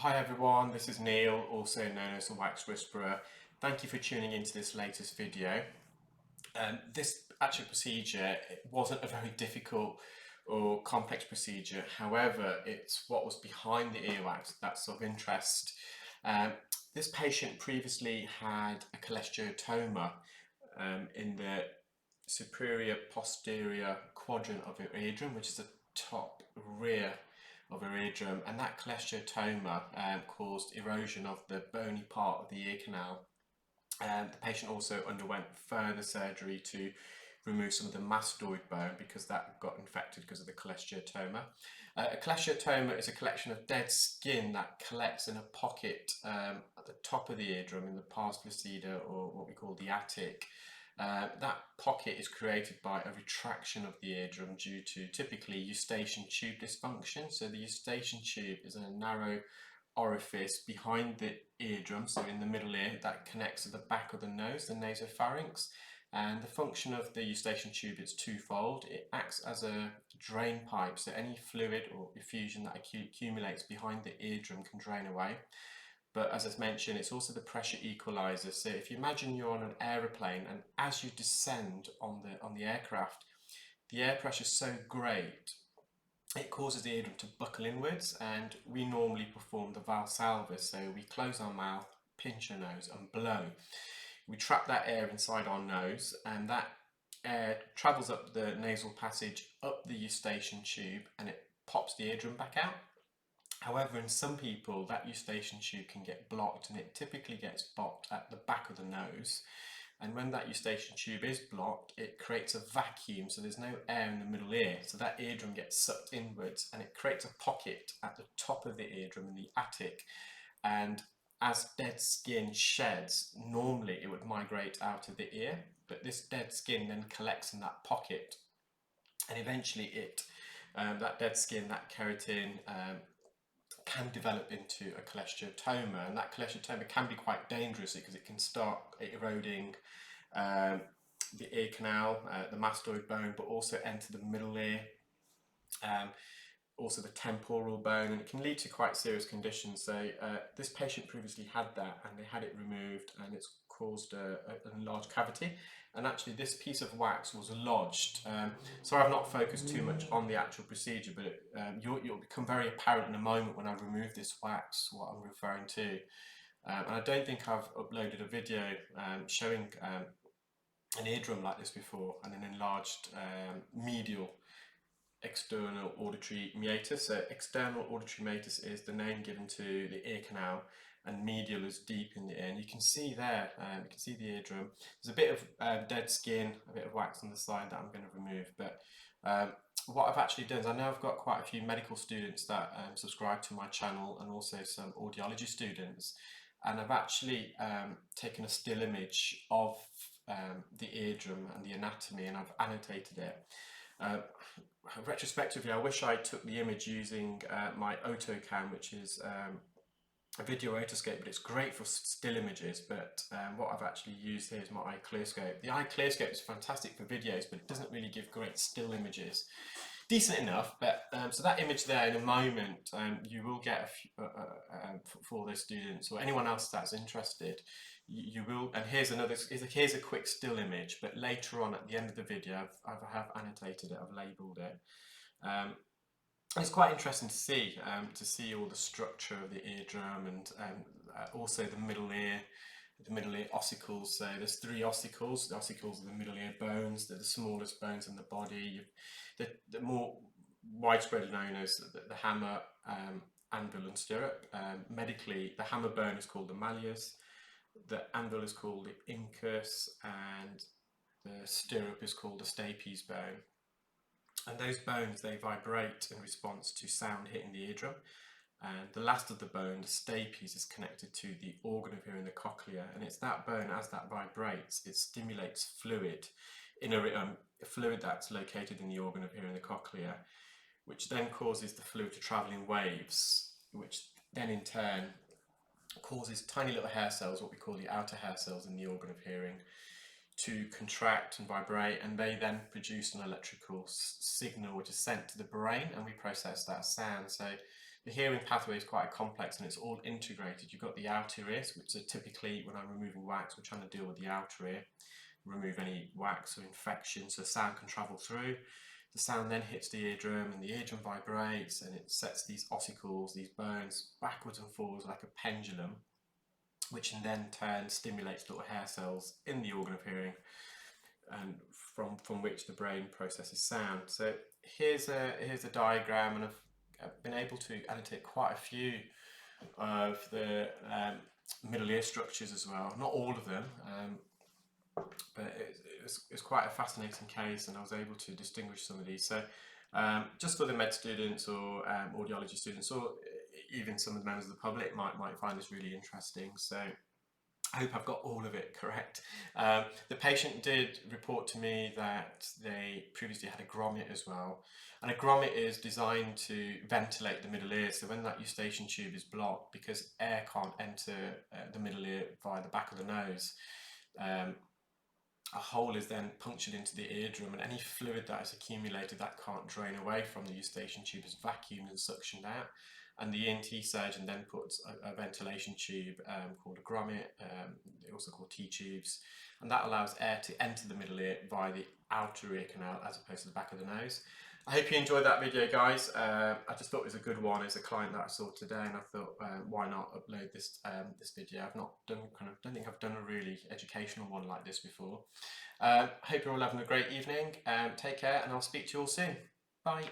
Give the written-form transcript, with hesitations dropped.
Hi everyone, this is Neil, also known as the Wax Whisperer. Thank you for tuning into this latest video. This actual procedure, it wasn't a very difficult or complex procedure. However, it's what was behind the earwax that's of interest. Um, this patient previously had a cholesteatoma in the superior posterior quadrant of her eardrum, which is the top rear of her eardrum, and that cholesteatoma caused erosion of the bony part of the ear canal. The patient also underwent further surgery to remove some of the mastoid bone because that got infected because of the cholesteatoma. A cholesteatoma is a collection of dead skin that collects in a pocket at the top of the eardrum in the pars lucida, or what we call the attic. That pocket is created by a retraction of the eardrum due to typically eustachian tube dysfunction. So the eustachian tube is a narrow orifice behind the eardrum, so in the middle ear, that connects to the back of the nose, the nasopharynx. And the function of the eustachian tube is twofold. It acts as a drain pipe, so any fluid or effusion that accumulates behind the eardrum can drain away. But as I mentioned, it's also the pressure equalizer. So if you imagine you're on an aeroplane, and as you descend on the aircraft, the air pressure is so great it causes the eardrum to buckle inwards, and we normally perform the valsalva. So we close our mouth, pinch our nose, and blow. We trap that air inside our nose, and that air travels up the nasal passage, up the eustachian tube, and it pops the eardrum back out. However, in some people, that eustachian tube can get blocked, and it typically gets blocked at the back of the nose. And when that eustachian tube is blocked, it creates a vacuum, so there's no air in the middle ear. So that eardrum gets sucked inwards, and it creates a pocket at the top of the eardrum in the attic. And as dead skin sheds, normally it would migrate out of the ear, but this dead skin then collects in that pocket, and eventually that dead skin, that keratin, can develop into a cholesteatoma, and that cholesteatoma can be quite dangerous because it can start eroding the ear canal, the mastoid bone, but also enter the middle ear, also the temporal bone, and it can lead to quite serious conditions. So this patient previously had that, and they had it removed, and it's caused an enlarged cavity. And actually this piece of wax was lodged. Sorry, I've not focused too much on the actual procedure, but you'll become very apparent in a moment when I remove this wax what I'm referring to. And I don't think I've uploaded a video showing an eardrum like this before, and an enlarged medial external auditory meatus. So external auditory meatus is the name given to the ear canal, and medial is deep in the ear. And you can see there, you can see the eardrum. There's a bit of dead skin, a bit of wax on the side that I'm going to remove. But what I've actually done is I know I've got quite a few medical students that subscribe to my channel, and also some audiology students. And I've actually taken a still image of the eardrum and the anatomy, and I've annotated it. Retrospectively, I wish I took the image using my Otocam, which is a video otoscope, but it's great for still images. But what I've actually used here is my iClearScope. The iClearScope is fantastic for videos, but it doesn't really give great still images. Decent enough, but so that image there in a moment, you will get for the students or anyone else that's interested. You will, and here's a quick still image, but later on at the end of the video, I have annotated it, I've labelled it. It's quite interesting to see all the structure of the eardrum, and also the middle ear ossicles. So there's 3 ossicles. The ossicles are the middle ear bones. They're the smallest bones in the body. The more widespread known as the hammer, anvil, and stirrup. Medically, the hammer bone is called the malleus. The anvil is called the incus, and the stirrup is called the stapes bone. And those bones, they vibrate in response to sound hitting the eardrum. And the last of the bone, the stapes, is connected to the organ of hearing, the cochlea. And it's that bone, as that vibrates, it stimulates fluid, fluid that's located in the organ of hearing, the cochlea, which then causes the fluid to travel in waves, which then in turn causes tiny little hair cells, what we call the outer hair cells in the organ of hearing, to contract and vibrate, and they then produce an electrical signal which is sent to the brain, and we process that as sound. So the hearing pathway is quite complex and it's all integrated. You've got the outer ears, which are typically, when I'm removing wax, we're trying to deal with the outer ear, remove any wax or infection so sound can travel through. The sound then hits the eardrum and the eardrum vibrates and it sets these ossicles, these bones, backwards and forwards like a pendulum, which in then turn stimulates little hair cells in the organ of hearing, and from which the brain processes sound. So here's a diagram, and I've been able to annotate quite a few of the middle ear structures as well. Not all of them, but it's quite a fascinating case, and I was able to distinguish some of these. So just for the med students or audiology students, or even some of the members of the public might find this really interesting. So I hope I've got all of it correct. The patient did report to me that they previously had a grommet as well. And a grommet is designed to ventilate the middle ear. So when that eustachian tube is blocked, because air can't enter the middle ear via the back of the nose, a hole is then punctured into the eardrum, and any fluid that is accumulated that can't drain away from the eustachian tube is vacuumed and suctioned out. And the ENT surgeon then puts a ventilation tube called a grommet, also called T-tubes, and that allows air to enter the middle ear via the outer ear canal as opposed to the back of the nose. I hope you enjoyed that video, guys. I just thought it was a good one. It's a client that I saw today, and I thought, why not upload this this video? I've not done don't think I've done a really educational one like this before. Hope you're all having a great evening. Take care, and I'll speak to you all soon. Bye.